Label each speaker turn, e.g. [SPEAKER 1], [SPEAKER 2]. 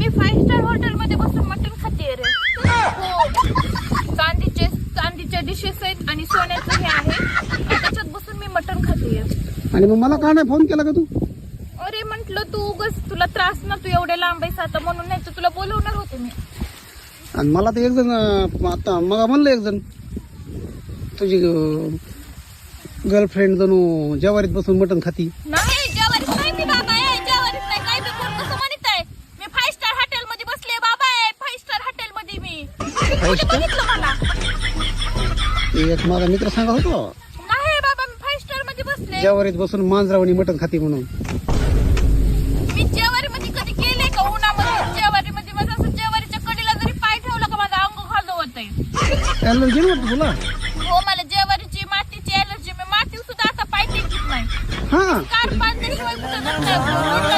[SPEAKER 1] मी 5 star hotel मध्ये बसून मटण खाते रे. हो, चांदीच्या डिशेस आहेत आणि सोन्याचं हे आहे आणि त्याच्यात बसून मी मटण खाते.
[SPEAKER 2] आणि मग मला का नाही फोन केला का तू?
[SPEAKER 1] अरे म्हंटल तू उगाच तुला त्रास ना, तू एवढ्या लांब आहेस आता म्हणून, नाही तर तुला बोलवणार होते मी.
[SPEAKER 2] आणि मला तर एक जण आता मग म्हणलं एक जण तुझी गर्लफ्रेंड जणू जेवारीत बसून मटण खाती.
[SPEAKER 1] नाही जेवारीत नाही मी बाबा आहे, जेवारीत नाही. काय बी कोण कसं म्हणत आहे, मी 5 स्टार हॉटेल मध्ये बसले बाबा आहे. 5 स्टार हॉटेल मध्ये मी कोणी बघितलं मला?
[SPEAKER 2] एक माझा मित्र सांगत होतो
[SPEAKER 1] नाही बाबा, मी 5 स्टार मध्ये बसले.
[SPEAKER 2] जेवारीत बसून मांजरावणी मटण खाती म्हणून.
[SPEAKER 1] मी जेवारी मध्ये कधी गेले का उन्हामध्ये? जेवारी मध्ये माझं असं जेवारीच्या कडीला जरी पाय ठेवला का माझं अंग खाजवत आहे.
[SPEAKER 2] एलर्जी वाटत तुला?
[SPEAKER 1] हो, मला जेवारीची मातीची एलर्जी. मी माती सुद्धा आता पाय टेकत नाही.
[SPEAKER 2] हा
[SPEAKER 1] कार बांधल्याशिवाय कुठं जात नाही.